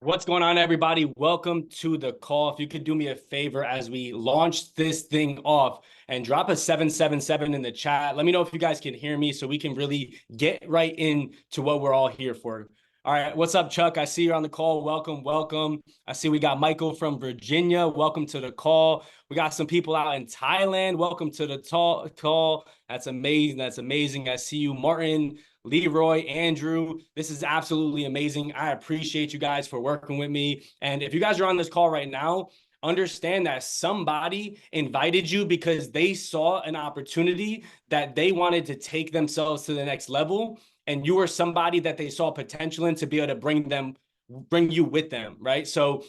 What's going on, everybody? Welcome to the call. If you could do me a favor as we launch this thing off and drop a 777 in the chat. Let me know if you guys can hear me so we can really get right into what we're all here for. All right, what's up, Chuck? I see you're on the call. Welcome, welcome. I see we got Michael from Virginia. Welcome to the call. We got some people out in Thailand. Welcome to the call. That's amazing. That's amazing. I see you, Martin, Leroy, Andrew. This is absolutely amazing. I appreciate you guys for working with me. And if you guys are on this call right now, understand that somebody invited you because they saw an opportunity that they wanted to take themselves to the next level. And you were somebody that they saw potential in to be able to bring you with them, right? So,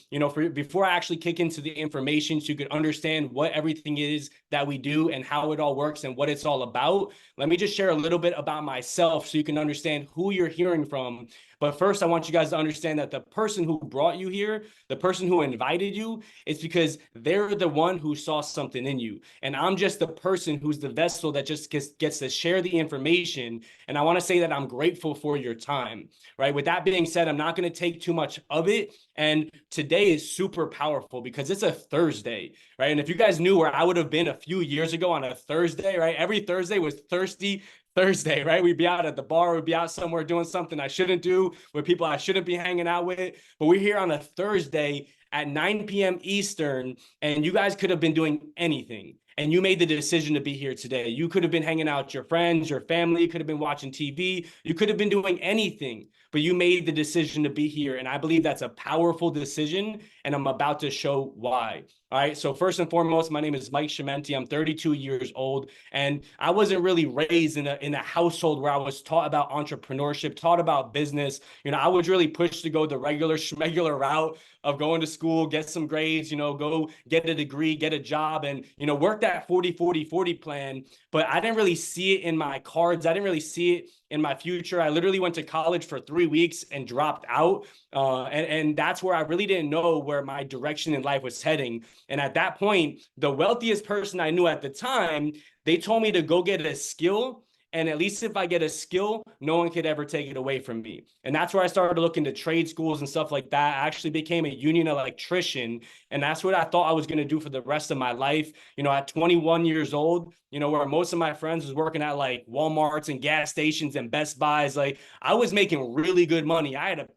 before I actually kick into the information so you could understand what everything is that we do and how it all works and what it's all about, let me just share a little bit about myself so you can understand who you're hearing from. But first, I want you guys to understand that the person who brought you here, the person who invited you, is because they're the one who saw something in you. And I'm just the person who's the vessel that just gets to share the information. And I want to say that I'm grateful for your time, right? With that being said, I'm not going to take too much of it. And today is super powerful because it's a Thursday, right? And if you guys knew where I would have been a few years ago on a Thursday, right? Every Thursday was Thirsty Thursday, right? We'd be out at the bar, we'd be out somewhere doing something I shouldn't do with people I shouldn't be hanging out with. But we're here on a Thursday at 9 p.m. Eastern, and you guys could have been doing anything. And you made the decision to be here today. You could have been hanging out with your friends, your family, you could have been watching TV, you could have been doing anything, but you made the decision to be here. And I believe that's a powerful decision, and I'm about to show why. All right, so first and foremost, my name is Mike Schimmenti. I'm 32 years old, and I wasn't really raised in a household where I was taught about entrepreneurship, taught about business. I was really pushed to go the regular schmegular route of going to school, get some grades, go get a degree, get a job, and, work that 40-40-40 plan. But I didn't really see it in my cards. I didn't really see it in my future. I literally went to college for 3 weeks and dropped out. And that's where I really didn't know where my direction in life was heading. And at that point, the wealthiest person I knew at the time, they told me to go get a skill. And at least if I get a skill, no one could ever take it away from me. And that's where I started to look into trade schools and stuff like that. I actually became a union electrician. And that's what I thought I was going to do for the rest of my life. At 21 years old, where most of my friends was working at like Walmarts and gas stations and Best Buys, like I was making really good money. I had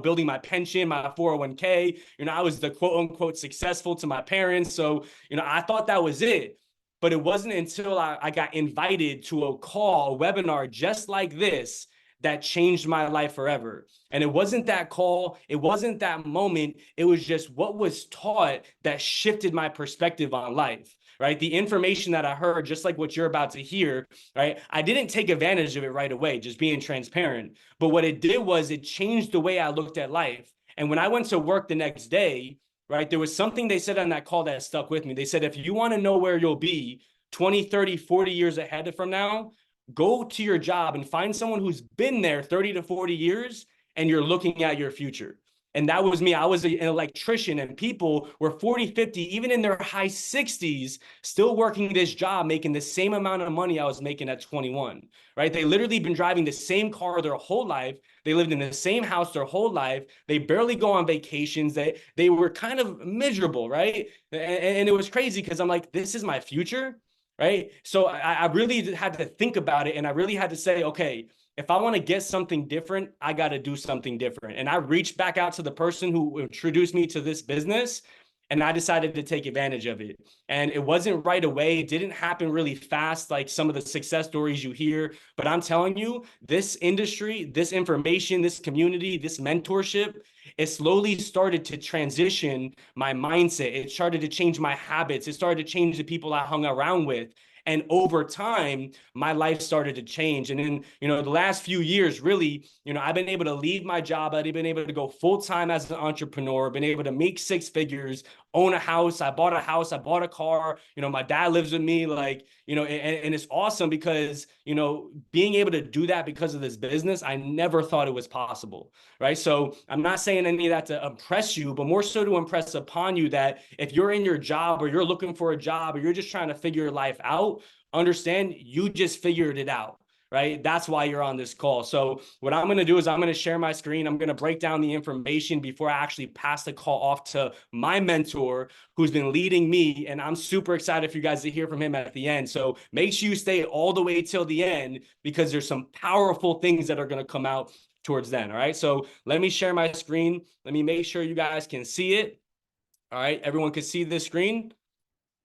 building my pension, my 401k, I was the quote unquote successful to my parents. So, I thought that was it. But it wasn't until I got invited to a webinar just like this that changed my life forever. And it wasn't that call, it wasn't that moment, it was just what was taught that shifted my perspective on life, right? The information that I heard, just like what you're about to hear, right? I didn't take advantage of it right away, just being transparent. But what it did was it changed the way I looked at life. And when I went to work the next day, right, there was something they said on that call that stuck with me. They said, if you want to know where you'll be 20, 30, 40 years ahead from now, go to your job and find someone who's been there 30 to 40 years and you're looking at your future. And that was me. I was an electrician, and people were 40, 50, even in their high 60s, still working this job, making the same amount of money I was making at 21, right? They literally been driving the same car their whole life. They lived in the same house their whole life. They barely go on vacations. They were kind of miserable, right? And it was crazy because I'm like, this is my future, right? So I really had to think about it, and I really had to say, okay, if I want to get something different, I got to do something different. And I reached back out to the person who introduced me to this business, and I decided to take advantage of it. And it wasn't right away. It didn't happen really fast, like some of the success stories you hear. But I'm telling you, this industry, this information, this community, this mentorship, it slowly started to transition my mindset. It started to change my habits. It started to change the people I hung around with. And over time, my life started to change. And in, the last few years, really, I've been able to leave my job. I've been able to go full-time as an entrepreneur, been able to make six figures, own a house. I bought a house. I bought a car. My dad lives with me, and it's awesome because, being able to do that because of this business, I never thought it was possible, right? So I'm not saying any of that to impress you, but more so to impress upon you that if you're in your job or you're looking for a job or you're just trying to figure your life out, understand you just figured it out, right? That's why you're on this call. So what I'm going to do is I'm going to share my screen. I'm going to break down the information before I actually pass the call off to my mentor who's been leading me. And I'm super excited for you guys to hear from him at the end. So make sure you stay all the way till the end because there's some powerful things that are going to come out towards then. All right. So let me share my screen. Let me make sure you guys can see it. All right. Everyone can see this screen.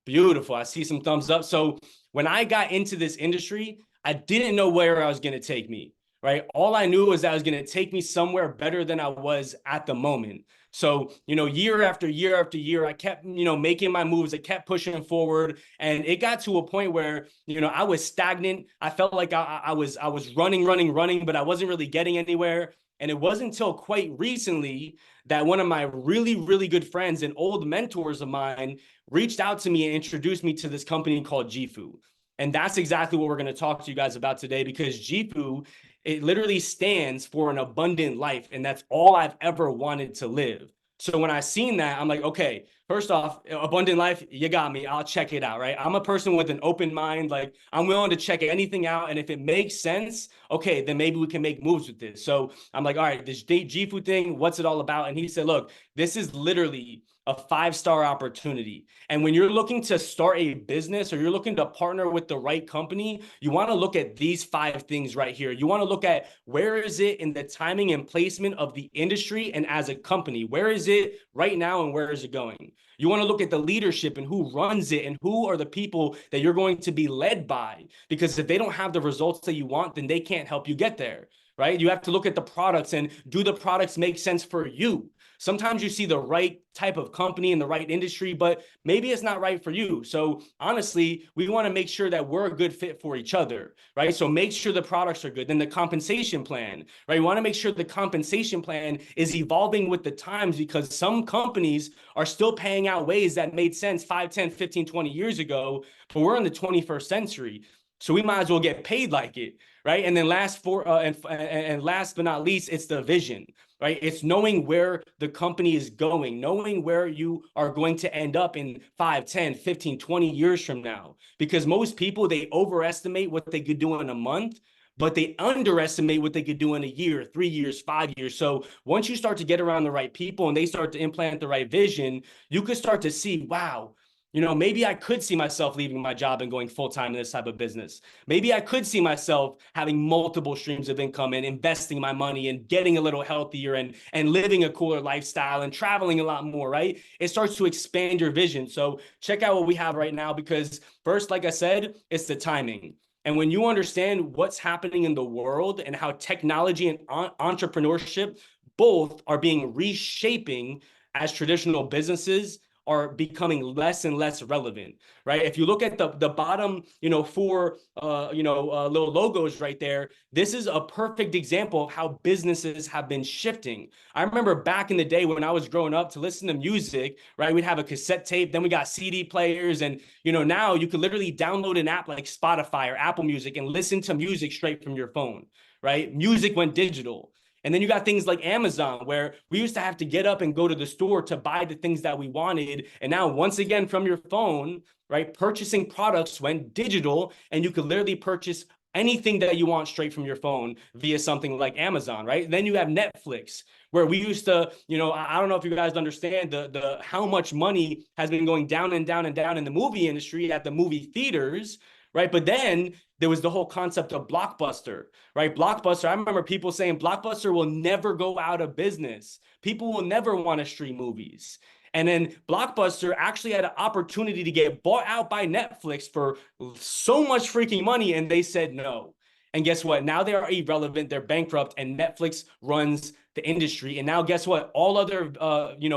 Beautiful. I see some thumbs up. So when I got into this industry, I didn't know where I was going to take me, right? All I knew was that I was going to take me somewhere better than I was at the moment. So, year after year after year, I kept, making my moves. I kept pushing forward. And it got to a point where, I was stagnant. I felt like I was running, but I wasn't really getting anywhere. And it wasn't until quite recently that one of my really, really good friends and old mentors of mine reached out to me and introduced me to this company called JIFU. And that's exactly what we're going to talk to you guys about today, because JIFU, it literally stands for an abundant life. And that's all I've ever wanted to live. So when I seen that, I'm like, okay, first off, abundant life, you got me. I'll check it out, right? I'm a person with an open mind. Like, I'm willing to check anything out. And if it makes sense, okay, then maybe we can make moves with this. So I'm like, all right, this JIFU thing, what's it all about? And he said, look, this is literally a 5-star opportunity. And when you're looking to start a business or you're looking to partner with the right company, you want to look at these 5 things right here. You want to look at where is it in the timing and placement of the industry and as a company, where is it right now and where is it going? You want to look at the leadership and who runs it and who are the people that you're going to be led by, because if they don't have the results that you want, then they can't help you get there, right? You have to look at the products and do the products make sense for you? Sometimes you see the right type of company in the right industry, but maybe it's not right for you. So honestly, we want to make sure that we're a good fit for each other, right? So make sure the products are good. Then the compensation plan, right? We want to make sure the compensation plan is evolving with the times, because some companies are still paying out ways that made sense 5, 10, 15, 20 years ago, but we're in the 21st century. So we might as well get paid like it, right? And then last but not least, it's the vision, right? It's knowing where the company is going, knowing where you are going to end up in 5, 10, 15, 20 years from now. Because most people, they overestimate what they could do in a month, but they underestimate what they could do in a year, 3 years, 5 years. So once you start to get around the right people and they start to implant the right vision, you could start to see, wow, maybe I could see myself leaving my job and going full-time in this type of business. Maybe I could see myself having multiple streams of income and investing my money and getting a little healthier and living a cooler lifestyle and traveling a lot more, right? It starts to expand your vision. So check out what we have right now, because first, like I said, it's the timing. And when you understand what's happening in the world and how technology and entrepreneurship both are being reshaping as traditional businesses are becoming less and less relevant, right? If you look at the bottom, 4, little logos right there, this is a perfect example of how businesses have been shifting. I remember back in the day when I was growing up, to listen to music, right? We'd have a cassette tape, then we got CD players, and now you could literally download an app like Spotify or Apple Music and listen to music straight from your phone, right? Music went digital. And then you got things like Amazon, where we used to have to get up and go to the store to buy the things that we wanted. And now, once again, from your phone, right, purchasing products went digital, and you could literally purchase anything that you want straight from your phone via something like Amazon, right? Then you have Netflix, where we used to, I don't know if you guys understand the how much money has been going down and down and down in the movie industry at the movie theaters, right? But then there was the whole concept of Blockbuster, right? Blockbuster, I remember people saying Blockbuster will never go out of business. People will never want to stream movies. And then Blockbuster actually had an opportunity to get bought out by Netflix for so much freaking money, and they said no. And guess what? Now they are irrelevant. They're bankrupt, and Netflix runs the industry. And now guess what? All other,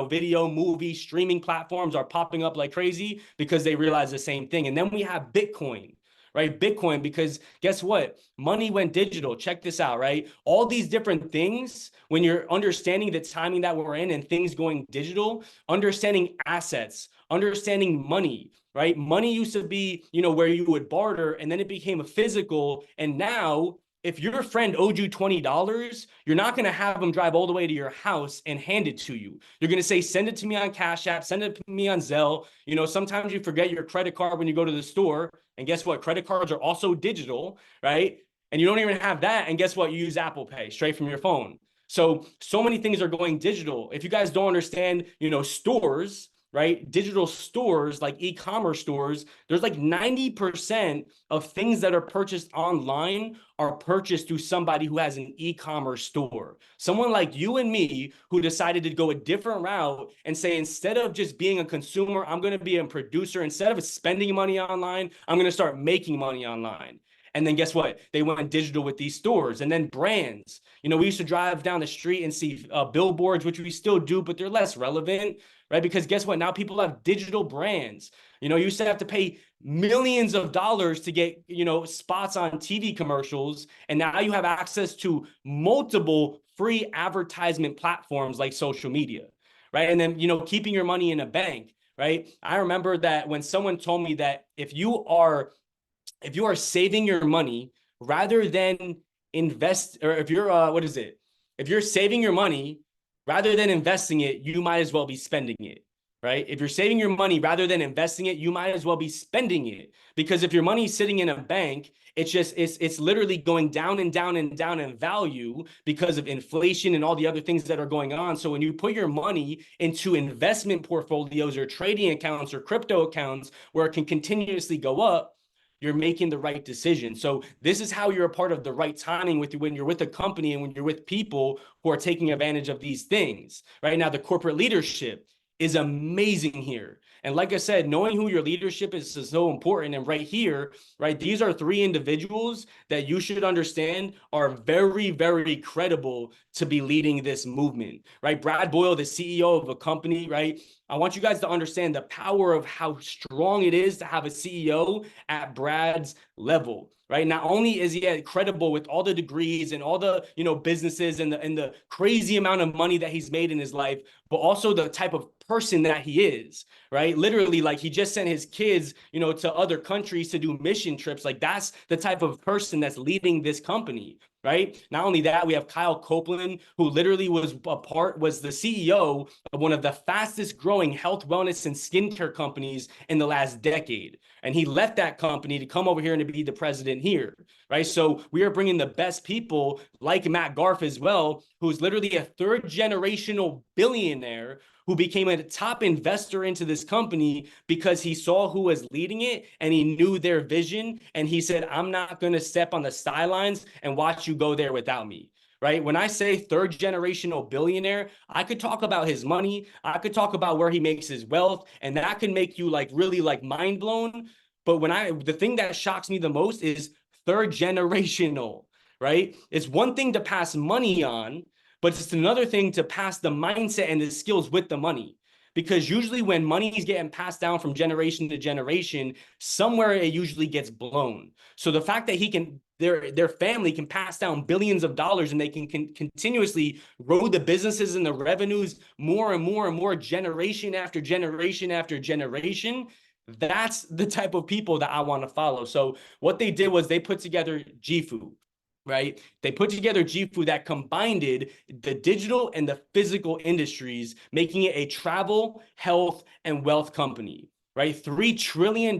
video, movie, streaming platforms are popping up like crazy because they realize the same thing. And then we have Bitcoin, right? Bitcoin, because guess what? Money went digital. Check this out, right? All these different things, when you're understanding the timing that we're in and things going digital, understanding assets, understanding money, right? Money used to be, where you would barter, and then it became a physical. And now, if your friend owed you $20, you're not going to have them drive all the way to your house and hand it to you. You're going to say, send it to me on Cash App, send it to me on Zelle. Sometimes you forget your credit card when you go to the store. And guess what? Credit cards are also digital, right? and you don't even have that. And guess what? You use Apple Pay straight from your phone. So many things are going digital. If you guys don't understand, stores, right? Digital stores like e-commerce stores, there's like 90% of things that are purchased online are purchased through somebody who has an e-commerce store. Someone like you and me who decided to go a different route and say, instead of just being a consumer, I'm going to be a producer. Instead of spending money online, I'm going to start making money online. And then guess what? They went digital with these stores. And then brands. We used to drive down the street and see billboards, which we still do, but they're less relevant, right? Because guess what? Now people have digital brands. You used to have to pay millions of dollars to get, spots on TV commercials. And now you have access to multiple free advertisement platforms like social media, right? And then, keeping your money in a bank, right? I remember that when someone told me that if you are saving your money rather than invest, or if you're if you're saving your money rather than investing it, you might as well be spending it, right? If you're saving your money rather than investing it, you might as well be spending it. Because if your money is sitting in a bank, it's literally going down and down and down in value because of inflation and all the other things that are going on. So when you put your money into investment portfolios or trading accounts or crypto accounts where it can continuously go up, you're making the right decision. So this is how you're a part of the right timing when you're with a company and when you're with people who are taking advantage of these things. Right now, the corporate leadership is amazing here. And like I said, knowing who your leadership is so important. And right here, right, these are three individuals that you should understand are very, very credible to be leading this movement, right? Brad Boyle, the CEO of a company, right? I want you guys to understand the power of how strong it is to have a CEO at Brad's level, right? Not only is he credible with all the degrees and all the, businesses and the crazy amount of money that he's made in his life, but also the type of person that he is, right? Literally, like, he just sent his kids, to other countries to do mission trips. Like, that's the type of person that's leading this company, right? Not only that, we have Kyle Copeland, who literally was the CEO of one of the fastest growing health, wellness, and skincare companies in the last decade. And he left that company to come over here and to be the president here, right? So we are bringing the best people like Matt Garf as well, who's literally a third generational billionaire who became a top investor into this company because he saw who was leading it and he knew their vision. And he said, I'm not going to step on the sidelines and watch you go there without me. Right? When I say third generational billionaire, I could talk about his money. I could talk about where he makes his wealth, and that can make you really mind blown. But the thing that shocks me the most is third generational, right? It's one thing to pass money on, but it's another thing to pass the mindset and the skills with the money. Because usually when money is getting passed down from generation to generation, somewhere it usually gets blown. So the fact that their family can pass down billions of dollars and they can continuously grow the businesses and the revenues more and more and more, generation after generation after generation, that's the type of people that I want to follow. So what they did was they put together JIFU. Right? They put together JIFU that combined the digital and the physical industries, making it a travel, health, and wealth company, right? $3 trillion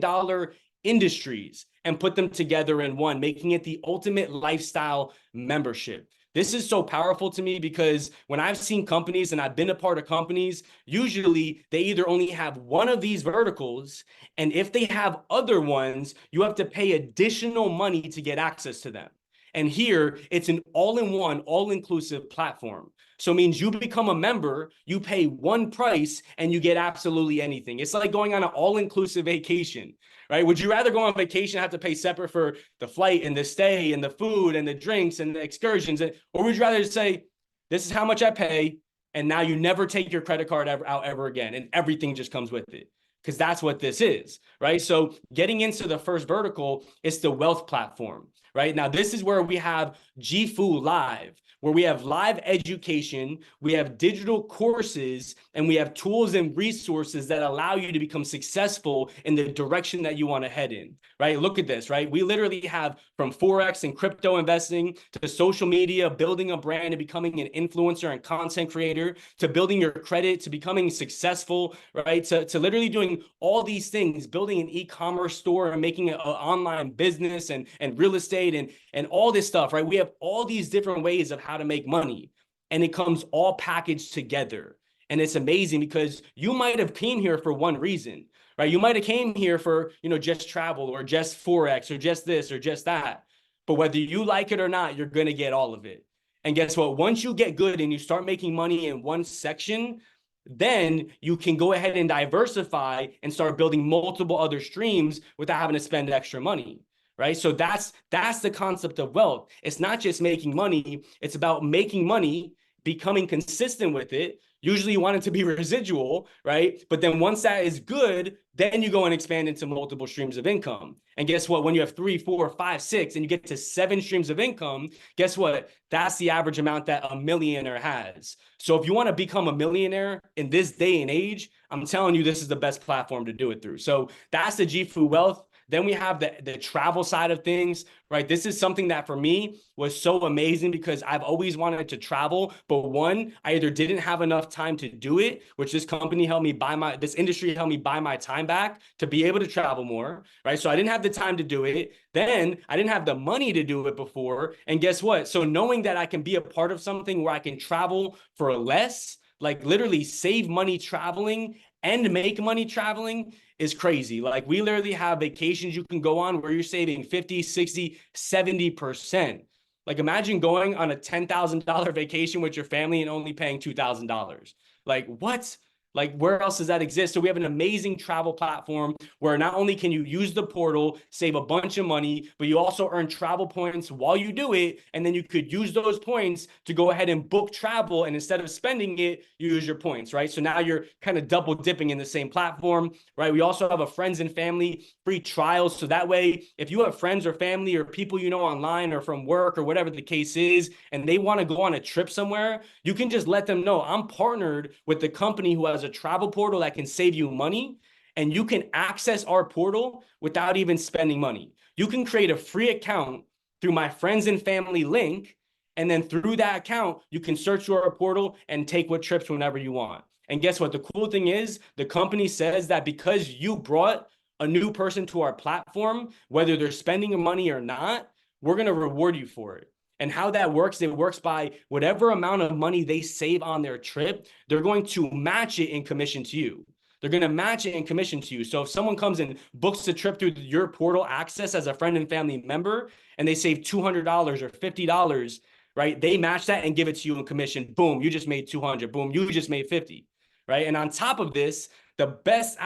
industries, and put them together in one, making it the ultimate lifestyle membership. This is so powerful to me because when I've seen companies and I've been a part of companies, usually they either only have one of these verticals, and if they have other ones, you have to pay additional money to get access to them. And here, it's an all-in-one, all-inclusive platform. So it means you become a member, you pay one price, and you get absolutely anything. It's like going on an all-inclusive vacation, right? Would you rather go on vacation and have to pay separate for the flight and the stay and the food and the drinks and the excursions? Or would you rather just say, this is how much I pay, and now you never take your credit card out ever again, and everything just comes with it? Because that's what this is, right? So getting into the first vertical is the wealth platform. Right now, this is where we have JIFU Live, where we have live education, we have digital courses, and we have tools and resources that allow you to become successful in the direction that you want to head in, right? Look at this, right? We literally have from Forex and crypto investing to social media, building a brand and becoming an influencer and content creator, to building your credit, to becoming successful, right? To literally doing all these things, building an e-commerce store and making an online business and real estate estate and all this stuff, right? We have all these different ways of how to make money, and it comes all packaged together. And it's amazing because you might have came here for one reason, right? You might have came here for, just travel or just Forex or just this or just that. But whether you like it or not, you're going to get all of it. And guess what? Once you get good and you start making money in one section, then you can go ahead and diversify and start building multiple other streams without having to spend extra money, right? So that's the concept of wealth. It's not just making money. It's about making money, becoming consistent with it. Usually you want it to be residual, right? But then once that is good, then you go and expand into multiple streams of income. And guess what? When you have 3, 4, 5, 6, and you get to 7 streams of income, guess what? That's the average amount that a millionaire has. So if you want to become a millionaire in this day and age, I'm telling you, this is the best platform to do it through. So that's the JIFU Wealth. Then we have the travel side of things, right? This is something that for me was so amazing because I've always wanted to travel, but one, I either didn't have enough time to do it, which this industry helped me buy my time back to be able to travel more, right? So I didn't have the time to do it. Then I didn't have the money to do it before. And guess what? So knowing that I can be a part of something where I can travel for less, like literally save money traveling and make money traveling is crazy. Like we literally have vacations you can go on where you're saving 50, 60, 70%. Like imagine going on a $10,000 vacation with your family and only paying $2,000. Like what? Like where else does that exist? So we have an amazing travel platform where not only can you use the portal, save a bunch of money, but you also earn travel points while you do it. And then you could use those points to go ahead and book travel. And instead of spending it, you use your points, right? So now you're kind of double dipping in the same platform, right? We also have a friends and family free trials. So that way, if you have friends or family or people you know online or from work or whatever the case is, and they want to go on a trip somewhere, you can just let them know I'm partnered with the company who has a travel portal that can save you money, and you can access our portal without even spending money. You can create a free account through my friends and family link, and then through that account, you can search your portal and take what trips whenever you want. And guess what? The cool thing is the company says that because you brought a new person to our platform, whether they're spending money or not, we're going to reward you for it. And how that works, it works by whatever amount of money they save on their trip, they're going to match it in commission to you. They're going to match it in commission to you. So if someone comes and books a trip through your portal access as a friend and family member, and they save $200 or $50, right? They match that and give it to you in commission. Boom, you just made 200. Boom, you just made 50, right? And on top of this, the best,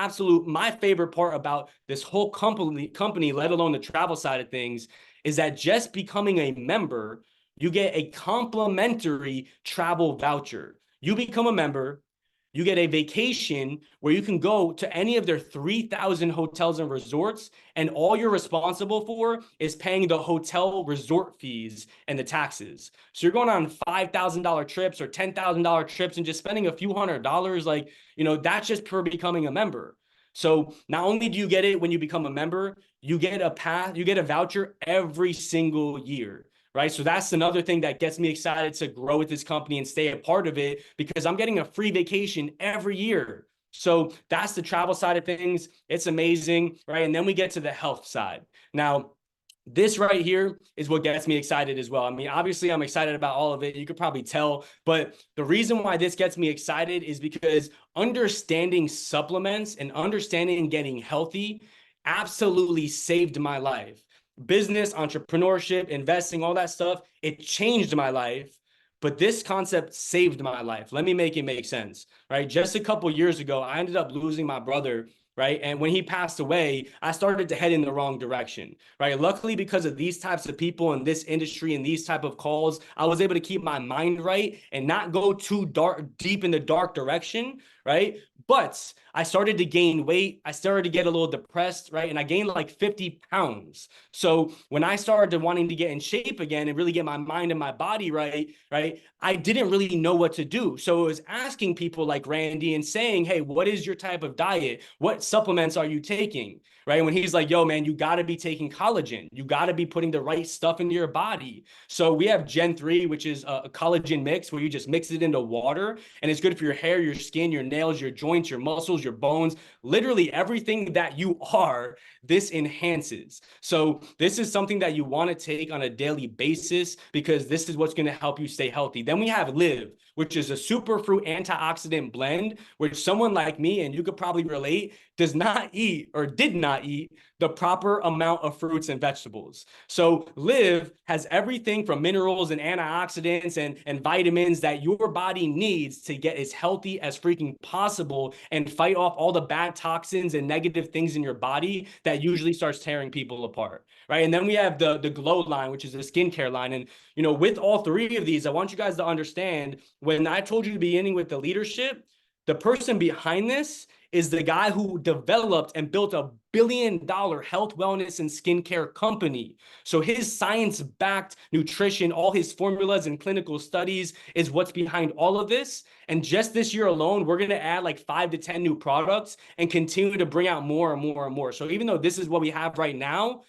my favorite part about this whole company, let alone the travel side of things, is that just becoming a member, you get a complimentary travel voucher. You become a member, you get a vacation where you can go to any of their 3,000 hotels and resorts, and all you're responsible for is paying the hotel resort fees and the taxes. So you're going on $5,000 trips or $10,000 trips and just spending a few $100s, like, that's just for becoming a member. So not only do you get it when you become a member, you get a voucher every single year, right? So that's another thing that gets me excited to grow with this company and stay a part of it, because I'm getting a free vacation every year. So that's the travel side of things. It's amazing, right? And then we get to the health side. Now, this right here is what gets me excited as well. I mean, obviously I'm excited about all of it. You could probably tell, but the reason why this gets me excited is because understanding supplements and understanding getting healthy absolutely saved my life. Business, entrepreneurship, investing, all that stuff, it changed my life. But this concept saved my life. Let me make it make sense, right? Just a couple years ago, I ended up losing my brother, right? And when he passed away, I started to head in the wrong direction, right? Luckily, because of these types of people in this industry and these type of calls, I was able to keep my mind right and not go too deep in the dark direction, right? But I started to gain weight. I started to get a little depressed, right? And I gained like 50 pounds. So when I started wanting to get in shape again and really get my mind and my body right, I didn't really know what to do. So it was asking people like Randy and saying, hey, what is your type of diet? What supplements are you taking? Right? When he's like, yo, man, you got to be taking collagen. You got to be putting the right stuff into your body. So we have Gen 3, which is a collagen mix where you just mix it into water, and it's good for your hair, your skin, your nails, your joints. joints, your muscles, your bones, literally everything that you are, this enhances. So this is something that you want to take on a daily basis because this is what's going to help you stay healthy. Then we have Live, which is a superfruit antioxidant blend, which someone like me, and you could probably relate, does not eat or did not eat the proper amount of fruits and vegetables. So Live has everything from minerals and antioxidants and vitamins that your body needs to get as healthy as freaking possible and fight off all the bad toxins and negative things in your body that usually starts tearing people apart, right? And then we have the Glow line, which is a skincare line. And, you know, with all three of these, I want you guys to understand, when I told you to beginning with the leadership, the person behind this is the guy who developed and built a billion-dollar health, wellness, and skincare company. So his science-backed nutrition, all his formulas and clinical studies is what's behind all of this. And just this year alone, we're going to add like 5 to 10 new products and continue to bring out more and more and more. So even though this is what we have right now,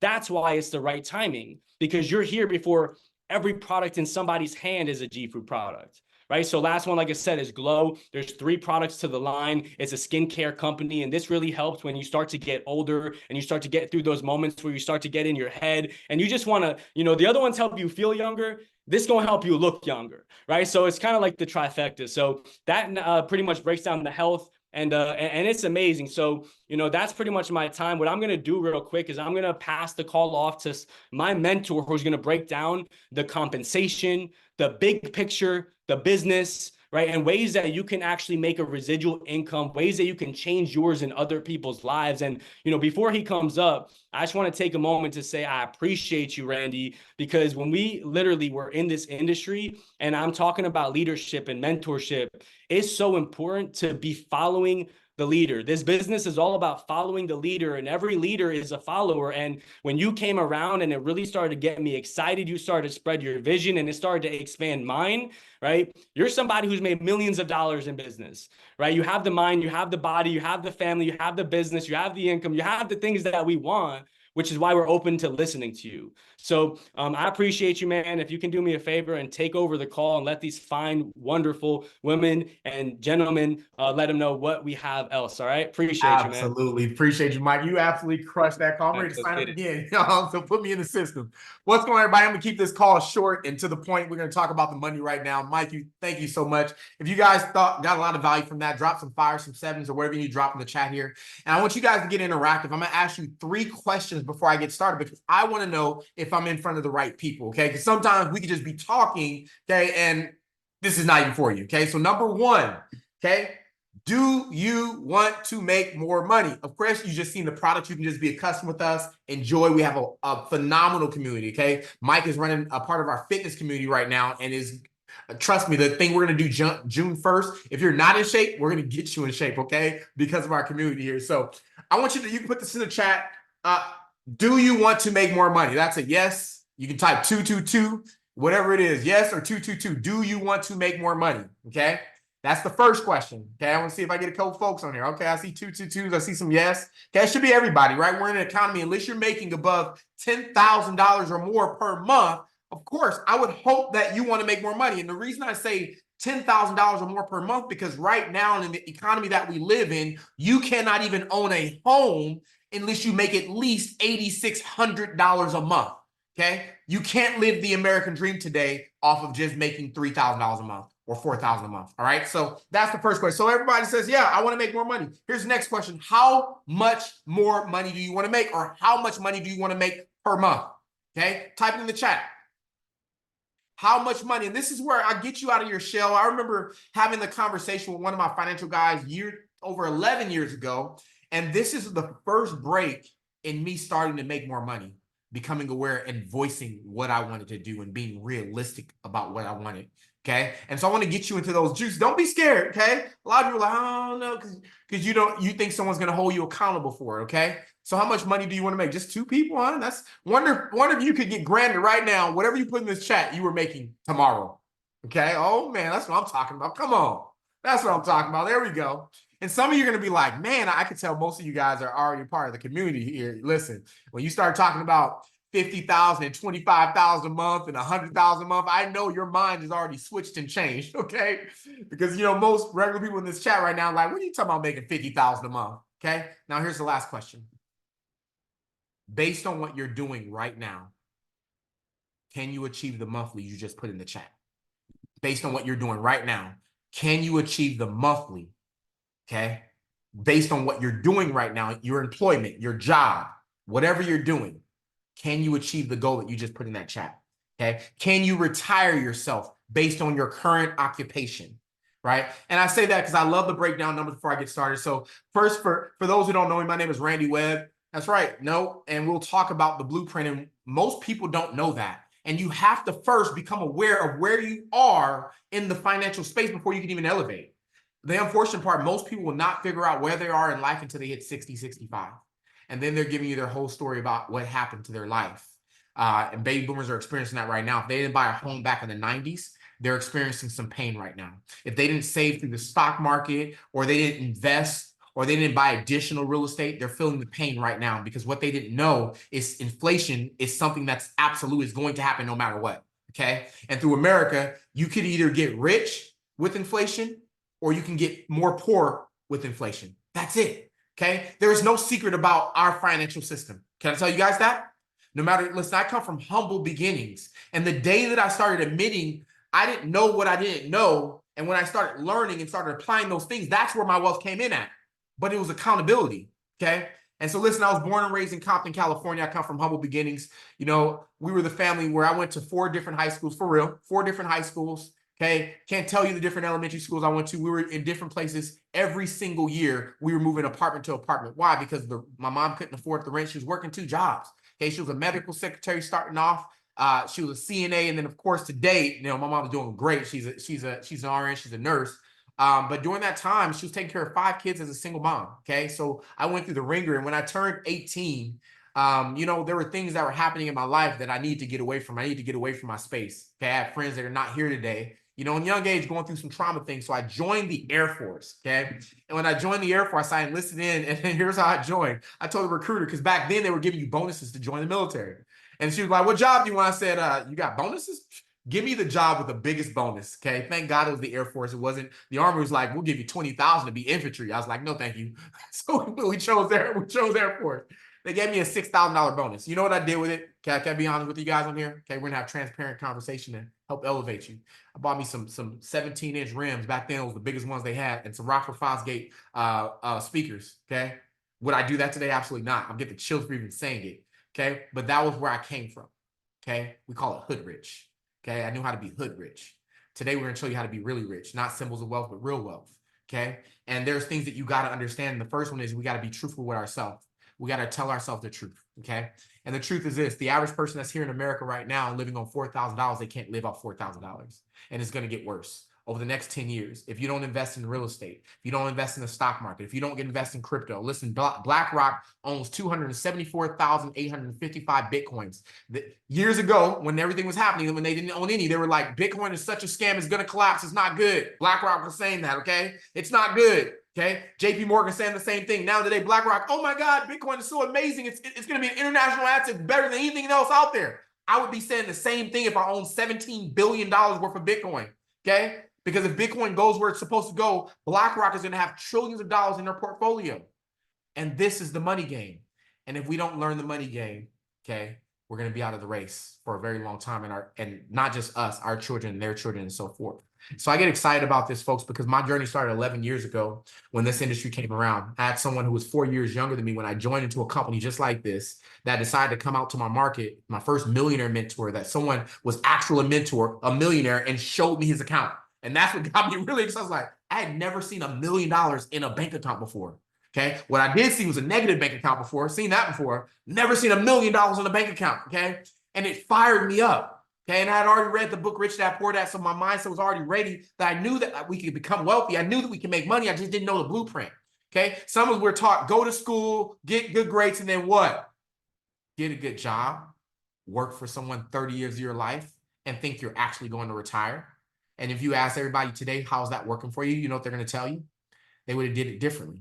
that's why it's the right timing, because you're here before every product in somebody's hand is a JIFU product. Right. So last one, like I said, is Glow. There's 3 products to the line. It's a skincare company. And this really helps when you start to get older and you start to get through those moments where you start to get in your head and you just want to, you know, the other ones help you feel younger. This going to help you look younger. Right. So it's kind of like the trifecta. So that pretty much breaks down the health. And it's amazing. So, you know, that's pretty much my time. What I'm going to do real quick is I'm going to pass the call off to my mentor, who's going to break down the compensation, the big picture, the business, right? And ways that you can actually make a residual income, ways that you can change yours and other people's lives. And, you know, before he comes up, I just want to take a moment to say, I appreciate you, Randy, because when we literally were in this industry and I'm talking about leadership and mentorship, it's so important to be following the leader. This business is all about following the leader, and every leader is a follower. And when you came around and it really started to get me excited, you started to spread your vision and it started to expand mine, right? You're somebody who's made millions of dollars in business, right? You have the mind, you have the body, you have the family, you have the business, you have the income, you have the things that we want, which is why we're open to listening to you. So I appreciate you, man. If you can do me a favor and take over the call and let these fine, wonderful women and gentlemen, let them know what we have else. All right. Appreciate you, man. Absolutely. Appreciate you, Mike. You absolutely crushed that call. I'm ready to sign up again. So put me in the system. What's going on, everybody? I'm going to keep this call short and to the point. We're going to talk about the money right now. Mike, thank you so much. If you guys got a lot of value from that, drop some 5, some 7s, or whatever you drop in the chat here. And I want you guys to get interactive. I'm going to ask you 3 questions before I get started because I want to know if I'm in front of the right people, okay? Because sometimes we could just be talking, okay, and this is not even for you, okay? So number 1, okay, do you want to make more money? Of course, you just seen the product. You can just be a customer with us. Enjoy. We have a phenomenal community, okay? Mike is running a part of our fitness community right now and is, trust me, the thing we're going to do June 1st, if you're not in shape, we're going to get you in shape, okay? Because of our community here. So I want you can put this in the chat. Do you want to make more money? That's a yes. You can type 222, whatever it is. Yes or 222. Do you want to make more money? Okay. That's the first question. Okay. I want to see if I get a couple folks on here. Okay. I see 222s. I see some yes. Okay. It should be everybody, right? We're in an economy, unless you're making above $10,000 or more per month. Of course, I would hope that you want to make more money. And the reason I say $10,000 or more per month, because right now in the economy that we live in, you cannot even own a home unless you make at least $8,600 a month, okay? You can't live the American dream today off of just making $3,000 a month or $4,000 a month, all right? So that's the first question. So everybody says, yeah, I want to make more money. Here's the next question. How much more money do you want to make, or how much money do you want to make per month, okay? Type it in the chat. How much money? And this is where I get you out of your shell. I remember having the conversation with one of my financial guys over 11 years ago. And this is the first break in me starting to make more money, becoming aware and voicing what I wanted to do and being realistic about what I wanted. Okay. And so I want to get you into those juices. Don't be scared. Okay. A lot of people are like, I don't know, because you think someone's going to hold you accountable for it. Okay. So how much money do you want to make? Just 2 people, huh? That's wonder if you could get granted right now, whatever you put in this chat, you were making tomorrow. Okay. Oh man, that's what I'm talking about. Come on. That's what I'm talking about. There we go. And some of you are going to be like, man, I could tell most of you guys are already part of the community here. Listen, when you start talking about $50,000 and $25,000 a month and $100,000 a month, I know your mind is already switched and changed, okay? Because, you know, most regular people in this chat right now are like, what are you talking about making $50,000 a month, okay? Now, here's the last question. Based on what you're doing right now, can you achieve the monthly you just put in the chat? Based on what you're doing right now, can you achieve the monthly, okay? Based on what you're doing right now, your employment, your job, whatever you're doing, can you achieve the goal that you just put in that chat, okay? Can you retire yourself based on your current occupation, right? And I say that because I love to break down numbers before I get started. So first, for those who don't know me, my name is Randy Webb. That's right, no, and we'll talk about the blueprint, and most people don't know that. And you have to first become aware of where you are in the financial space before you can even elevate. The unfortunate part, most people will not figure out where they are in life until they hit 60, 65. And then they're giving you their whole story about what happened to their life. And baby boomers are experiencing that right now. If they didn't buy a home back in the 90s, they're experiencing some pain right now. If they didn't save through the stock market, or they didn't invest, or they didn't buy additional real estate, they're feeling the pain right now, because what they didn't know is inflation is something that's absolute, is going to happen no matter what, okay? And through America, you could either get rich with inflation, or you can get more poor with inflation. That's it, okay? There is no secret about our financial system. Can I tell you guys that? No matter, listen, I come from humble beginnings. And the day that I started admitting I didn't know what I didn't know, and when I started learning and started applying those things, that's where my wealth came in at. But it was accountability, okay? And so listen, I was born and raised in Compton, California. I come from humble beginnings. You know, we were the family where I went to 4 different high schools, for real, 4 different high schools, okay? Can't tell you the different elementary schools I went to. We were in different places every single year. We were moving apartment to apartment. Why? Because my mom couldn't afford the rent. She was working 2 jobs, okay? She was a medical secretary starting off. She was a CNA, and then of course today, you know, my mom's doing great. She's an RN, she's a nurse. But during that time, she was taking care of 5 kids as a single mom. Okay, so I went through the ringer, and when I turned 18, you know, there were things that were happening in my life that I need to get away from. I need to get away from my space. Okay, I have friends that are not here today. You know, in young age, going through some trauma things. So I joined the Air Force. Okay, and when I joined the Air Force, I enlisted in, and here's how I joined. I told the recruiter, because back then they were giving you bonuses to join the military. And she was like, "What job do you want?" I said, "You got bonuses? Give me the job with the biggest bonus." Okay. Thank God it was the Air Force. It wasn't the Army. Was like, "We'll give you 20,000 to be infantry." I was like, "No, thank you." So we chose Air Force. They gave me a $6,000 bonus. You know what I did with it? Can I be honest with you guys on here? Okay, we're gonna have transparent conversation and help elevate you. I bought me some 17-inch rims. Back then, it was the biggest ones they had, and some Rockford Fosgate speakers. Okay. Would I do that today? Absolutely not. I'm getting the chills for even saying it. Okay. But that was where I came from. Okay. We call it hood rich. Okay. I knew how to be hood rich. Today, we're going to show you how to be really rich, not symbols of wealth, but real wealth. Okay. And there's things that you got to understand. The first one is we got to be truthful with ourselves. We got to tell ourselves the truth. Okay. And the truth is this: the average person that's here in America right now living on $4,000, they can't live off $4,000. And it's going to get worse over the next 10 years. If you don't invest in real estate, if you don't invest in the stock market, if you don't invest in crypto, listen, BlackRock owns 274,855 Bitcoins. Years ago, when everything was happening, when they didn't own any, they were like, Bitcoin is such a scam, it's going to collapse, it's not good. BlackRock was saying that, okay? It's not good, okay? JP Morgan saying the same thing. Now today, BlackRock, oh my God, Bitcoin is so amazing. It's going to be an international asset better than anything else out there. I would be saying the same thing if I owned $17 billion worth of Bitcoin, okay? Because if Bitcoin goes where it's supposed to go, BlackRock is going to have trillions of dollars in their portfolio. And this is the money game. And if we don't learn the money game, okay, we're going to be out of the race for a very long time. And not just us, our children, their children, and so forth. So I get excited about this, folks, because my journey started 11 years ago when this industry came around. I had someone who was 4 years younger than me when I joined into a company just like this that decided to come out to my market, my first millionaire mentor, that someone was actually a mentor, a millionaire, and showed me his account. And that's what got me really excited. I was like, I had never seen $1 million in a bank account before. Okay. What I did see was a negative bank account before, seen that before, never seen $1 million in a bank account. Okay. And it fired me up. Okay. And I had already read the book, Rich Dad Poor Dad. So my mindset was already ready that I knew that we could become wealthy. I knew that we could make money. I just didn't know the blueprint. Okay. Some of us were taught, go to school, get good grades, and then what? Get a good job, work for someone 30 years of your life, and think you're actually going to retire. And if you ask everybody today, how's that working for you? You know what they're going to tell you? They would have did it differently.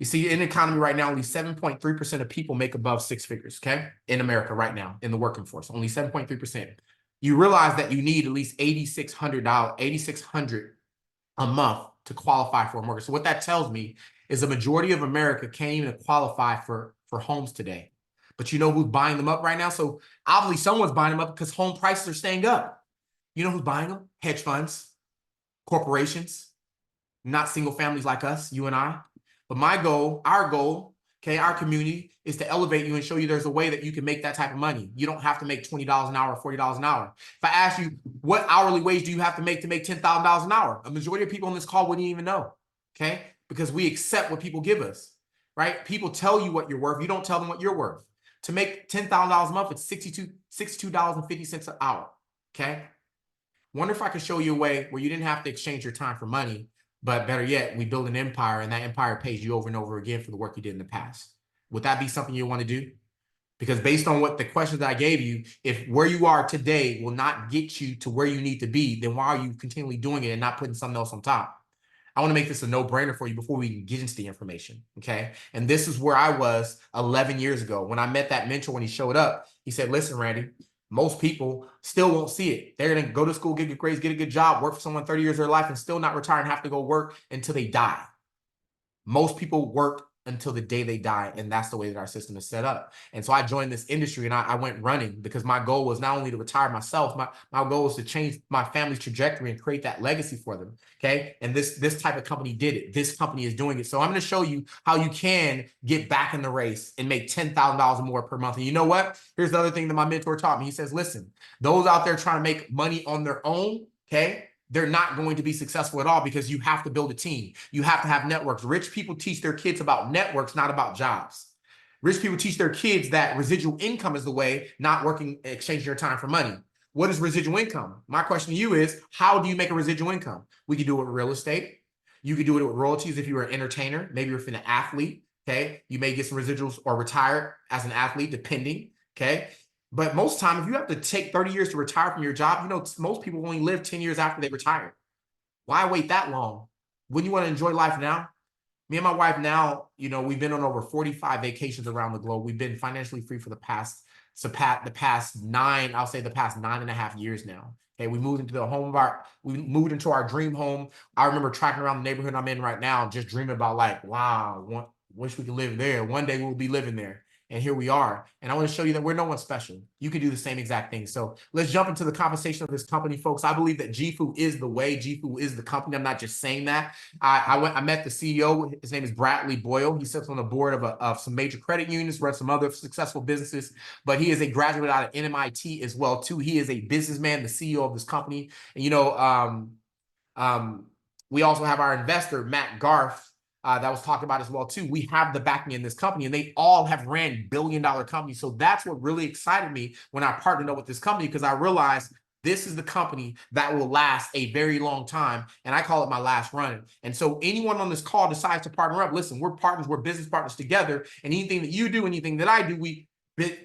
You see, in the economy right now, only 7.3% of people make above six figures, okay? In America right now, in the working force, only 7.3%. You realize that you need at least $8,600 a month to qualify for a mortgage. So what that tells me is the majority of America can't even qualify for homes today. But you know who's buying them up right now? So obviously someone's buying them up because home prices are staying up. You know who's buying them? Hedge funds, corporations, not single families like us, you and I. But my goal, okay, our community is to elevate you and show you there's a way that you can make that type of money. You don't have to make $20 an hour, $40 an hour. If I ask you, what hourly wage do you have to make $10,000 an hour? A majority of people on this call wouldn't even know, okay? Because we accept what people give us, right? People tell you what you're worth. You don't tell them what you're worth. To make $10,000 a month, it's $62.50 an hour, okay? Wonder if I could show you a way where you didn't have to exchange your time for money, but better yet, we build an empire and that empire pays you over and over again for the work you did in the past. Would that be something you want to do? Because based on what the questions that I gave you, if where you are today will not get you to where you need to be, then why are you continually doing it and not putting something else on top? I want to make this a no-brainer for you before we can get into the information, okay? And this is where I was 11 years ago. When I met that mentor, when he showed up, he said, listen, Randy, most people still won't see it. They're going to go to school, get good grades, get a good job, work for someone 30 years of their life, and still not retire and have to go work until they die. Most people work until the day they die, and that's the way that our system is set up. And so I joined this industry and I went running because my goal was not only to retire myself, my goal was to change my family's trajectory and create that legacy for them, okay? And this type of company did it. This company is doing it. So I'm going to show you how you can get back in the race and make $10,000 or more per month. And you know what? Here's the other thing that my mentor taught me. He says, listen, those out there trying to make money on their own, okay, they're not going to be successful at all because you have to build a team. You have to have networks. Rich people teach their kids about networks, not about jobs. Rich people teach their kids that residual income is the way, not working, exchanging your time for money. What is residual income? My question to you is, how do you make a residual income? We could do it with real estate. You could do it with royalties if you were an entertainer. Maybe you're an athlete, okay? You may get some residuals or retire as an athlete, depending, okay? But most time, if you have to take 30 years to retire from your job, you know, most people only live 10 years after they retire. Why wait that long? Wouldn't you want to enjoy life now? Me and my wife now, you know, we've been on over 45 vacations around the globe. We've been financially free for the past 9.5 years now. Okay, we moved into we moved into our dream home. I remember tracking around the neighborhood I'm in right now, just dreaming about like, wow, wish we could live there. One day we'll be living there. And here we are. And I want to show you that we're no one special. You can do the same exact thing. So let's jump into the compensation of this company, folks. I believe that JIFU is the way. JIFU is the company. I'm not just saying that. I met the CEO. His name is Bradley Boyle. He sits on the board of some major credit unions, runs some other successful businesses, but he is a graduate out of MIT as well, too. He is a businessman, the CEO of this company. And, you know, we also have our investor, Matt Garth, that was talked about as well too. We have the backing in this company and they all have ran billion-dollar companies. So that's what really excited me when I partnered up with this company, because I realized this is the company that will last a very long time. And I call it my last run. And so anyone on this call decides to partner up, listen, we're partners, we're business partners together. And anything that you do, anything that I do, we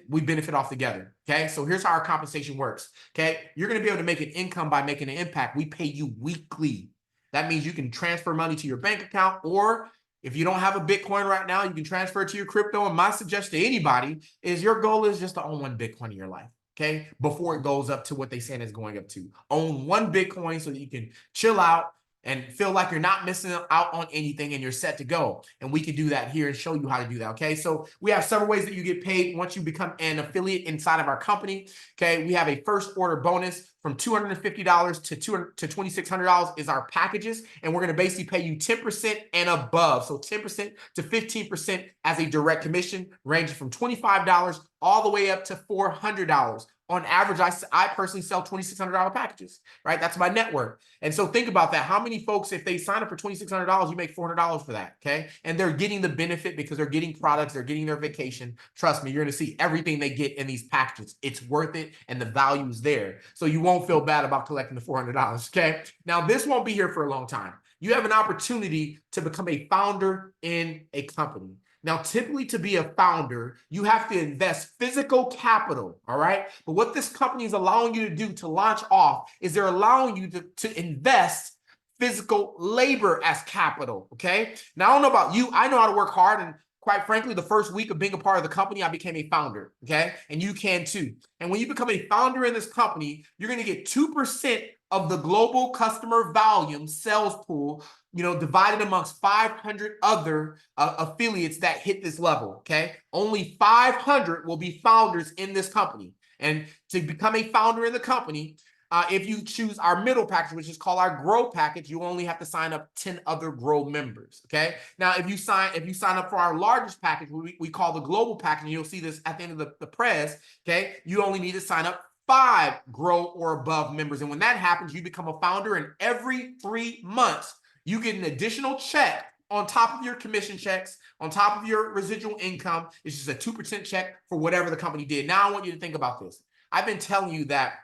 benefit off together. Okay. So here's how our compensation works. Okay. You're going to be able to make an income by making an impact. We pay you weekly. That means you can transfer money to your bank account, or if you don't have a Bitcoin right now, you can transfer it to your crypto. And my suggestion to anybody is your goal is just to own one Bitcoin in your life, okay? Before it goes up to what they saying it's going up to. Own one Bitcoin so that you can chill out and feel like you're not missing out on anything and you're set to go. And we can do that here and show you how to do that, okay? So we have several ways that you get paid once you become an affiliate inside of our company, okay? We have a first order bonus from $250 to $2,600 is our packages. And we're going to basically pay you 10% and above. So 10% to 15% as a direct commission, ranging from $25 all the way up to $400. On average, I personally sell $2,600 packages, right? That's my network. And so think about that. How many folks, if they sign up for $2,600, you make $400 for that, okay? And they're getting the benefit because they're getting products, they're getting their vacation. Trust me, you're going to see everything they get in these packages. It's worth it, and the value is there. So you won't feel bad about collecting the $400, okay? Now, this won't be here for a long time. You have an opportunity to become a founder in a company. Now, typically to be a founder, you have to invest physical capital, all right? But what this company is allowing you to do to launch off is they're allowing you to invest physical labor as capital, okay? Now, I don't know about you. I know how to work hard, and quite frankly, the first week of being a part of the company, I became a founder, okay? And you can too. And when you become a founder in this company, you're going to get 2% of the global customer volume sales pool, divided amongst 500 other affiliates that hit this level, okay? Only 500 will be founders in this company. And to become a founder in the company, if you choose our middle package, which is called our grow package, you only have to sign up 10 other grow members. Okay. Now, if you sign up for our largest package, we call the global package, and you'll see this at the end of the press. Okay. You only need to sign up 5 grow or above members. And when that happens, you become a founder, and every 3 months, you get an additional check on top of your commission checks, on top of your residual income. It's just a 2% check for whatever the company did. Now, I want you to think about this. I've been telling you that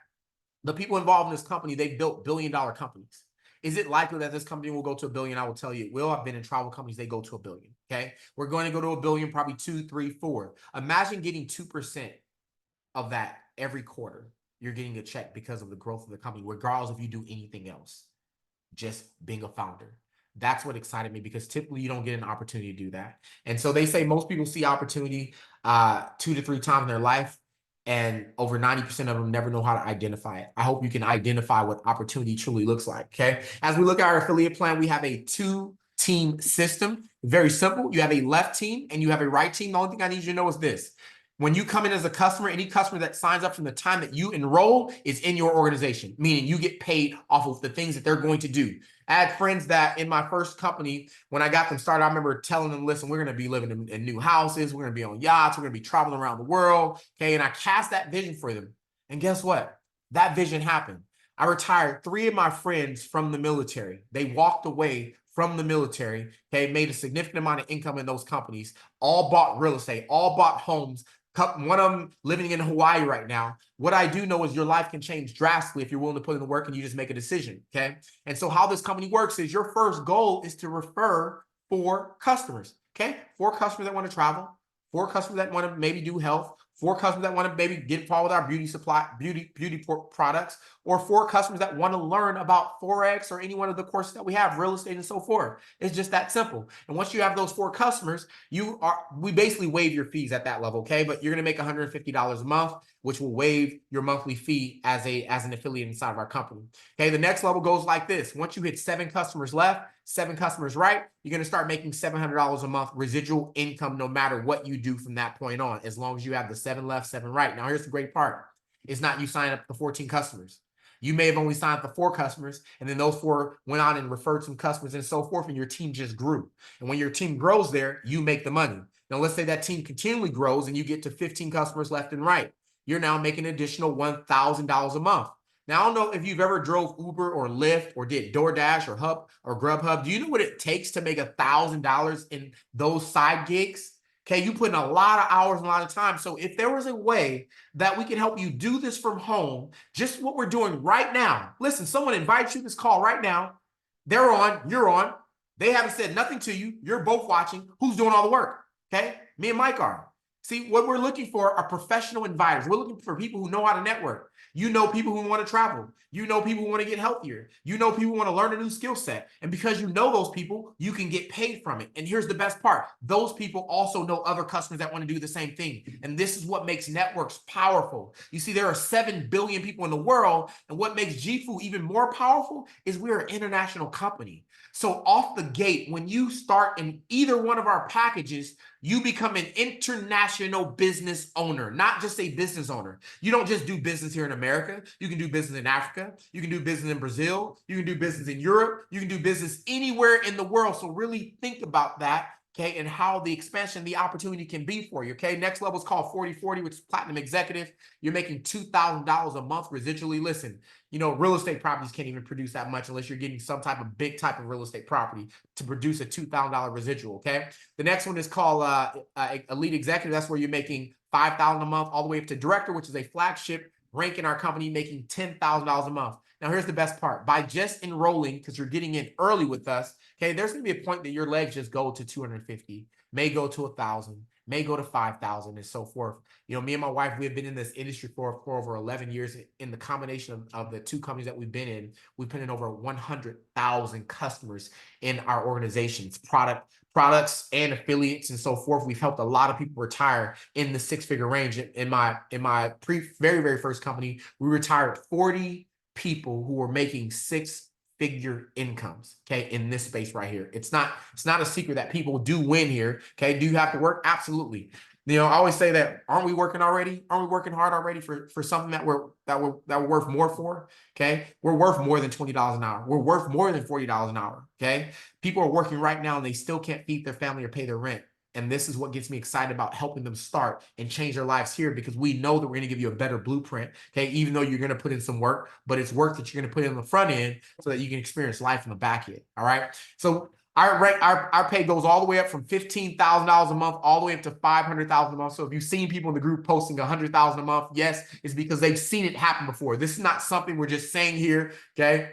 the people involved in this company, they've built billion-dollar companies. Is it likely that this company will go to $1 billion? I will tell you it will. I've been in travel companies, they go to $1 billion, okay? We're going to go to $1 billion, probably 2, 3, 4. Imagine getting 2% of that every quarter. You're getting a check because of the growth of the company, regardless if you do anything else, just being a founder. That's what excited me, because typically you don't get an opportunity to do that. And so they say most people see opportunity 2 to 3 times in their life, and over 90% of them never know how to identify it. I hope you can identify what opportunity truly looks like, okay? As we look at our affiliate plan, we have a 2-team system. Very simple. You have a left team and you have a right team. The only thing I need you to know is this. When you come in as a customer, any customer that signs up from the time that you enroll is in your organization, meaning you get paid off of the things that they're going to do. I had friends that in my first company, when I got them started, I remember telling them, listen, we're going to be living in new houses. We're going to be on yachts. We're going to be traveling around the world. Okay. And I cast that vision for them. And guess what? That vision happened. I retired 3 of my friends from the military. They walked away from the military, okay, made a significant amount of income in those companies, all bought real estate, all bought homes. One of them living in Hawaii right now. What I do know is your life can change drastically if you're willing to put in the work and you just make a decision, okay? And so how this company works is your first goal is to refer 4 customers, okay? 4 customers that want to travel, 4 customers that want to maybe do health, 4 customers that want to maybe get involved with our beauty products, or 4 customers that want to learn about Forex or any one of the courses that we have, real estate and so forth. It's just that simple. And once you have those 4 customers, we basically waive your fees at that level, okay? But you're going to make $150 a month, which will waive your monthly fee as an affiliate inside of our company. Okay, the next level goes like this. Once you hit 7 customers left, 7 customers right, you're going to start making $700 a month residual income no matter what you do from that point on, as long as you have the 7 left, 7 right. Now, here's the great part. It's not you sign up the 14 customers. You may have only signed up the 4 customers, and then those 4 went on and referred some customers and so forth, and your team just grew. And when your team grows there, you make the money. Now, let's say that team continually grows and you get to 15 customers left and right. You're now making an additional $1,000 a month. Now, I don't know if you've ever drove Uber or Lyft or did DoorDash or Hub or Grubhub. Do you know what it takes to make $1,000 in those side gigs? Okay, you put in a lot of hours and a lot of time. So if there was a way that we can help you do this from home, just what we're doing right now. Listen, someone invites you to this call right now. They're on, you're on. They haven't said nothing to you. You're both watching. Who's doing all the work? Okay, me and Mike are. See, what we're looking for are professional inviters. We're looking for people who know how to network. You know people who want to travel. You know people who want to get healthier. You know people who want to learn a new skill set. And because you know those people, you can get paid from it. And here's the best part. Those people also know other customers that want to do the same thing. And this is what makes networks powerful. You see, there are 7 billion people in the world. And what makes JIFU even more powerful is we're an international company. So off the gate, when you start in either one of our packages, you become an international business owner, not just a business owner. You don't just do business here in America. You can do business in Africa. You can do business in Brazil. You can do business in Europe. You can do business anywhere in the world. So really think about that, okay, and how the expansion, the opportunity can be for you, okay? Next level is called 40/40, which is Platinum Executive. You're making $2,000 a month residually. Listen, you know, real estate properties can't even produce that much unless you're getting some type of big type of real estate property to produce a $2,000 residual, okay? The next one is called Elite Executive. That's where you're making $5,000 a month all the way up to Director, which is a flagship rank in our company, making $10,000 a month. Now, here's the best part. By just enrolling, because you're getting in early with us, okay, there's going to be a point that your legs just go to 250, may go to 1,000, may go to 5,000 and so forth. You know, me and my wife, we have been in this industry for over 11 years. In the combination of the two companies that we've been in, we've put in over 100,000 customers in our organizations, products and affiliates and so forth. We've helped a lot of people retire in the six-figure range. In my very first company, we retired 40 people who were making six-figure incomes, okay, in this space right here. It's not a secret that people do win here, okay? Do you have to work? Absolutely. You know, I always say that, aren't we working already? Aren't we working hard already for something that we're worth more for? Okay. We're worth more than $20 an hour. We're worth more than $40 an hour. Okay. People are working right now and they still can't feed their family or pay their rent. And this is what gets me excited about helping them start and change their lives here, because we know that we're going to give you a better blueprint. Okay. Even though you're going to put in some work, but it's work that you're going to put in the front end so that you can experience life in the back end. All right. So our pay goes all the way up from $15,000 a month all the way up to $500,000 a month. So if you've seen people in the group posting $100,000 a month, yes, it's because they've seen it happen before. This is not something we're just saying here, okay?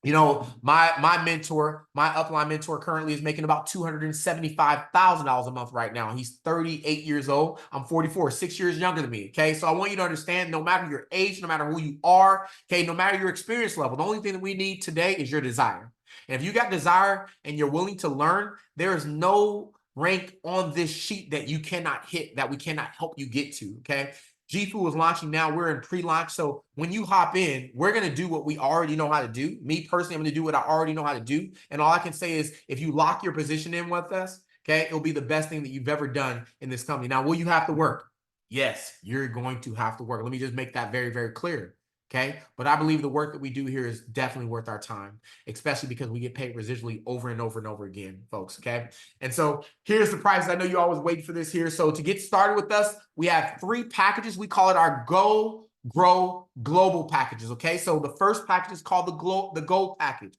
You know, my mentor, my upline mentor currently is making about $275,000 a month right now. He's 38 years old. I'm 44, 6 years younger than me, okay? So I want you to understand, no matter your age, no matter who you are, okay, no matter your experience level, the only thing that we need today is your desire. And if you got desire and you're willing to learn, there is no rank on this sheet that you cannot hit, that we cannot help you get to, okay? JIFU is launching now. We're in pre-launch. So when you hop in, we're going to do what we already know how to do. Me personally, I'm going to do what I already know how to do. And all I can say is, if you lock your position in with us, okay, it'll be the best thing that you've ever done in this company. Now, will you have to work? Yes, you're going to have to work. Let me just make that very, very clear. Okay. But I believe the work that we do here is definitely worth our time, especially because we get paid residually over and over and over again, folks. Okay. And so here's the price. I know you always wait for this here. So to get started with us, we have 3 packages. We call it our Go, Grow, Global packages. Okay. So the first package is called the Gold package.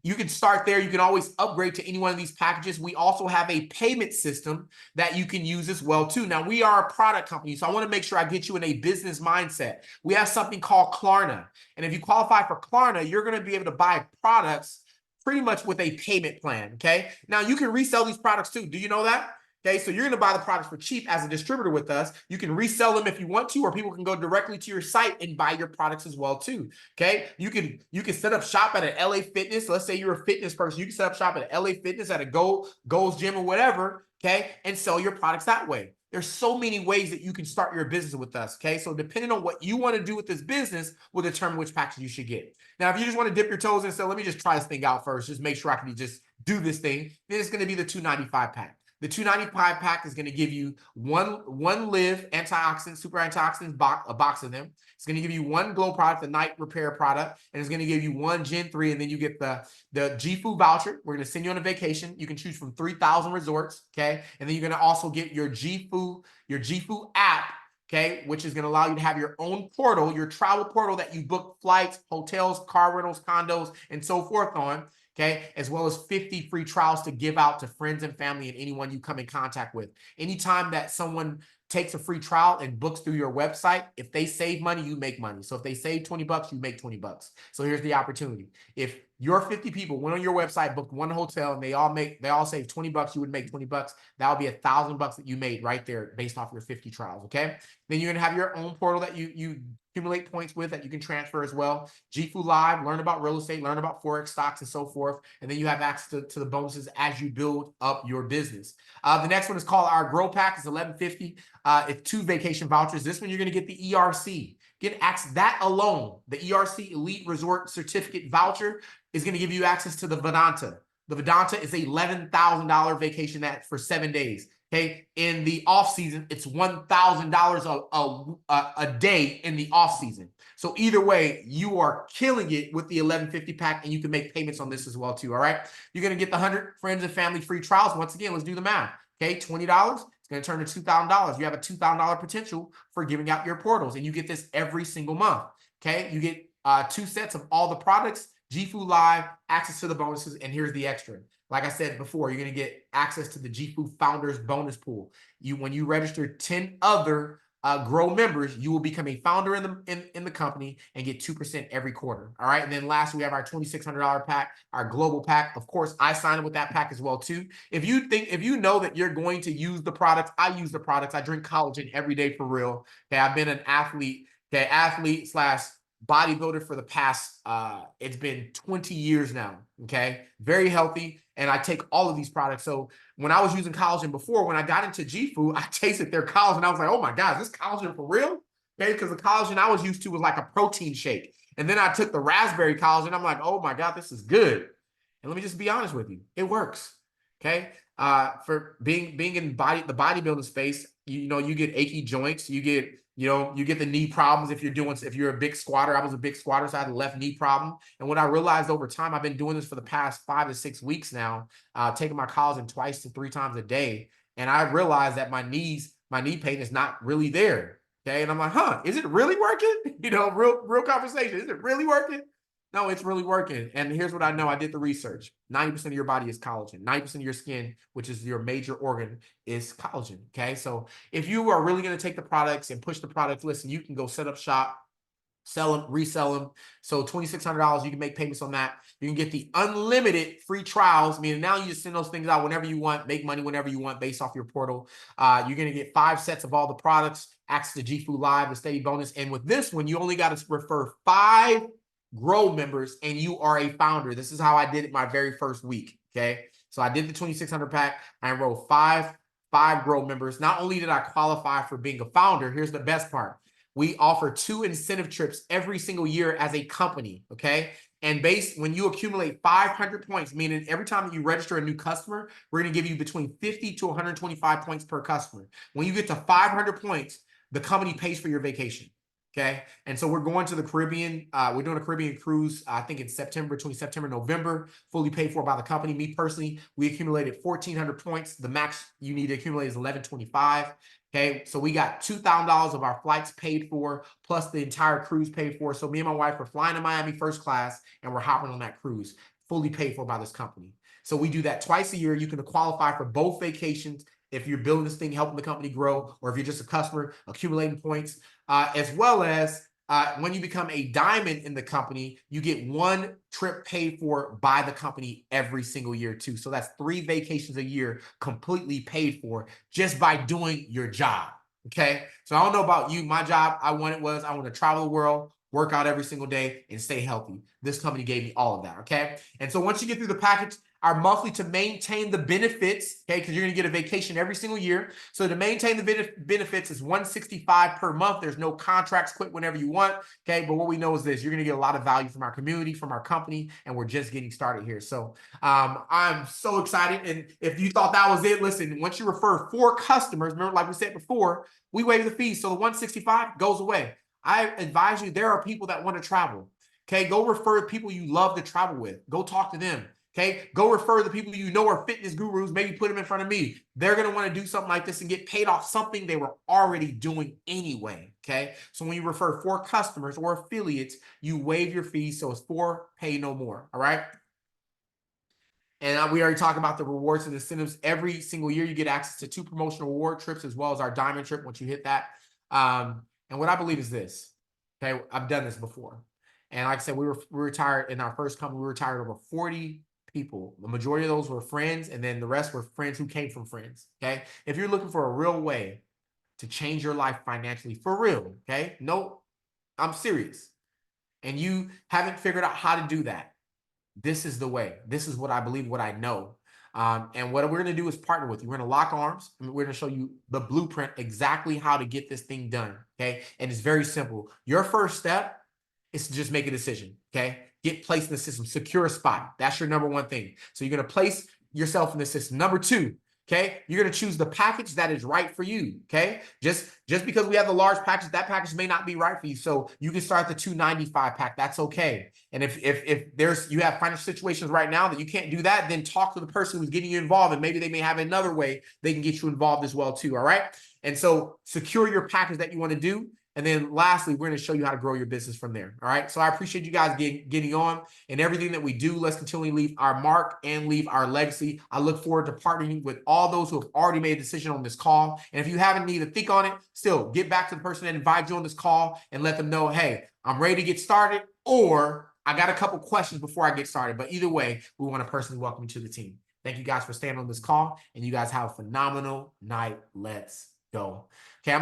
You can start there. You can always upgrade to any one of these packages. We also have a payment system that you can use as well too. Now, we are a product company, so I want to make sure I get you in a business mindset. We have something called Klarna. And if you qualify for Klarna, you're going to be able to buy products pretty much with a payment plan, okay? Now, you can resell these products too. Do you know that? Okay, so you're going to buy the products for cheap as a distributor with us. You can resell them if you want to, or people can go directly to your site and buy your products as well too. Okay, you can set up shop at an LA Fitness. Let's say you're a fitness person. You can set up shop at an LA Fitness, at a Gold's Gym or whatever. Okay, and sell your products that way. There's so many ways that you can start your business with us. Okay, so depending on what you want to do with this business will determine which package you should get. Now, if you just want to dip your toes in and say, let me just try this thing out first, just make sure I can just do this thing, then it's going to be the $295 pack. The $295 pack is going to give you one Live antioxidant, super antioxidants a box of them. It's going to give you one Glow product, the night repair product, and it's going to give you one Gen 3, and then you get the JIFU voucher. We're going to send you on a vacation. You can choose from 3,000 resorts, okay? And then you're going to also get your JIFU app, okay, which is going to allow you to have your own portal, your travel portal that you book flights, hotels, car rentals, condos, and so forth on. Okay, as well as 50 free trials to give out to friends and family and anyone you come in contact with. Anytime that someone takes a free trial and books through your website, if they save money, you make money. So if they save 20 bucks, you make 20 bucks. So here's the opportunity. If your 50 people went on your website, booked one hotel, and they all save 20 bucks, you would make 20 bucks. That would be $1,000 that you made right there based off your 50 trials. Okay. Then you're going to have your own portal that you accumulate points with that you can transfer as well. JIFU Live, learn about real estate, learn about Forex stocks and so forth. And then you have access to the bonuses as you build up your business. The next one is called our Grow Pack. It's $11.50. It's 2 vacation vouchers. This one, you're going to get the ERC. Get access, that alone, the ERC Elite Resort Certificate voucher is going to give you access to the Vedanta. The Vedanta is a $11,000 vacation for 7 days. Okay, in the off season, it's $1,000 a day in the off season. So either way, you are killing it with the $11.50 pack, and you can make payments on this as well too. All right, you're gonna get the 100 friends and family free trials. Once again, let's do the math. Okay, $20. It's gonna turn to $2,000. You have a $2,000 potential for giving out your portals, and you get this every single month. Okay, you get 2 sets of all the products, JIFU Live, access to the bonuses, and here's the extra. Like I said before, you're going to get access to the JIFU Founders Bonus Pool. When you register 10 other grow members, you will become a founder in the company and get 2% every quarter. All right. And then last, we have our $2,600 pack, our global pack. Of course, I sign up with that pack as well too. If you know that you're going to use the products, I use the products. I drink collagen every day for real. Okay. I've been an athlete, okay, athlete slash bodybuilder for the past, it's been 20 years now. Okay. Very healthy. And I take all of these products. So when I was using collagen before, when I got into JIFU, I tasted their collagen. I was like, oh my God, is this collagen for real? Okay, because the collagen I was used to was like a protein shake. And then I took the raspberry collagen. I'm like, oh my God, this is good. And let me just be honest with you. It works. Okay. For being in the bodybuilding space, you know, you get achy joints, you get the knee problems if you're a big squatter. I was a big squatter, so I had a left knee problem. And what I realized over time, I've been doing this for the past 5 to 6 weeks now, taking my collagen 2 to 3 times a day. And I realized that my knee pain is not really there. Okay. And I'm like, is it really working? You know, real conversation. Is it really working? No, it's really working. And here's what I know. I did the research. 90% of your body is collagen. 90% of your skin, which is your major organ, is collagen. Okay. So if you are really going to take the products and push the products, listen, you can go set up shop, sell them, resell them. So $2,600, you can make payments on that. You can get the unlimited free trials, meaning now you just send those things out whenever you want, make money whenever you want based off your portal. You're going to get 5 sets of all the products, access to JIFU Live, the steady bonus. And with this one, you only got to refer 5 grow members and you are a founder. This is how I did it my very first week. Okay. So I did the 2,600 pack. I enrolled five grow members. Not only did I qualify for being a founder, here's the best part. We offer 2 incentive trips every single year as a company. Okay. And when you accumulate 500 points, meaning every time that you register a new customer, we're going to give you between 50 to 125 points per customer. When you get to 500 points, the company pays for your vacation. Okay. And so we're going to the Caribbean. We're doing a Caribbean cruise, I think in September, between September and November, fully paid for by the company. Me personally, we accumulated 1,400 points. The max you need to accumulate is 1,125. Okay. So we got $2,000 of our flights paid for, plus the entire cruise paid for. So me and my wife are flying to Miami first class and we're hopping on that cruise, fully paid for by this company. So we do that twice a year. You can qualify for both vacations if you're building this thing, helping the company grow, or if you're just a customer accumulating points, as well as when you become a diamond in the company, you get 1 trip paid for by the company every single year too. So that's 3 vacations a year completely paid for just by doing your job. Okay. So I don't know about you. My job, I want to travel the world, work out every single day, and stay healthy. This company gave me all of that. Okay. And so once you get through the package, our monthly to maintain the benefits, okay, because you're going to get a vacation every single year. So to maintain the benefits is $165 per month. There's no contracts, quit whenever you want, okay? But what we know is this: you're going to get a lot of value from our community, from our company, and we're just getting started here. So I'm so excited. And if you thought that was it, listen, once you refer 4 customers, remember, like we said before, we waive the fees. So the $165 goes away. I advise you, there are people that want to travel, okay? Go refer people you love to travel with. Go talk to them. Okay, go refer the people you know are fitness gurus, maybe put them in front of me. They're going to want to do something like this and get paid off something they were already doing anyway. Okay, so when you refer 4 customers or affiliates, you waive your fees. So it's 4, pay no more. All right. And we already talked about the rewards and incentives. Every single year, you get access to 2 promotional reward trips as well as our diamond trip once you hit that. And what I believe is this. Okay, I've done this before. And like I said, we retired in our first company. We retired over 40 people. The majority of those were friends, and then the rest were friends who came from friends. Okay. If you're looking for a real way to change your life financially, for real, okay? No, I'm serious. And you haven't figured out how to do that, this is the way. This is what I believe, what I know. And what we're going to do is partner with you. We're going to lock arms, and we're going to show you the blueprint, exactly how to get this thing done. Okay. And it's very simple. Your first step is to just make a decision. Okay. Get placed in the system, secure a spot. That's your number 1 thing. So you're going to place yourself in the system. Number 2, okay, you're going to choose the package that is right for you. Okay. Just because we have the large package, that package may not be right for you. So you can start the $295 pack. That's okay. And if you have financial situations right now that you can't do that, then talk to the person who's getting you involved, and maybe they may have another way they can get you involved as well too. All right. And so secure your package that you want to do. And then lastly, we're going to show you how to grow your business from there. All right. So I appreciate you guys getting on, and everything that we do. Let's continually leave our mark and leave our legacy. I look forward to partnering with all those who have already made a decision on this call. And if you haven't need to think on it, still get back to the person that invited you on this call and let them know, hey, I'm ready to get started, or I got a couple questions before I get started. But either way, we want to personally welcome you to the team. Thank you guys for staying on this call, and you guys have a phenomenal night. Let's go. Okay.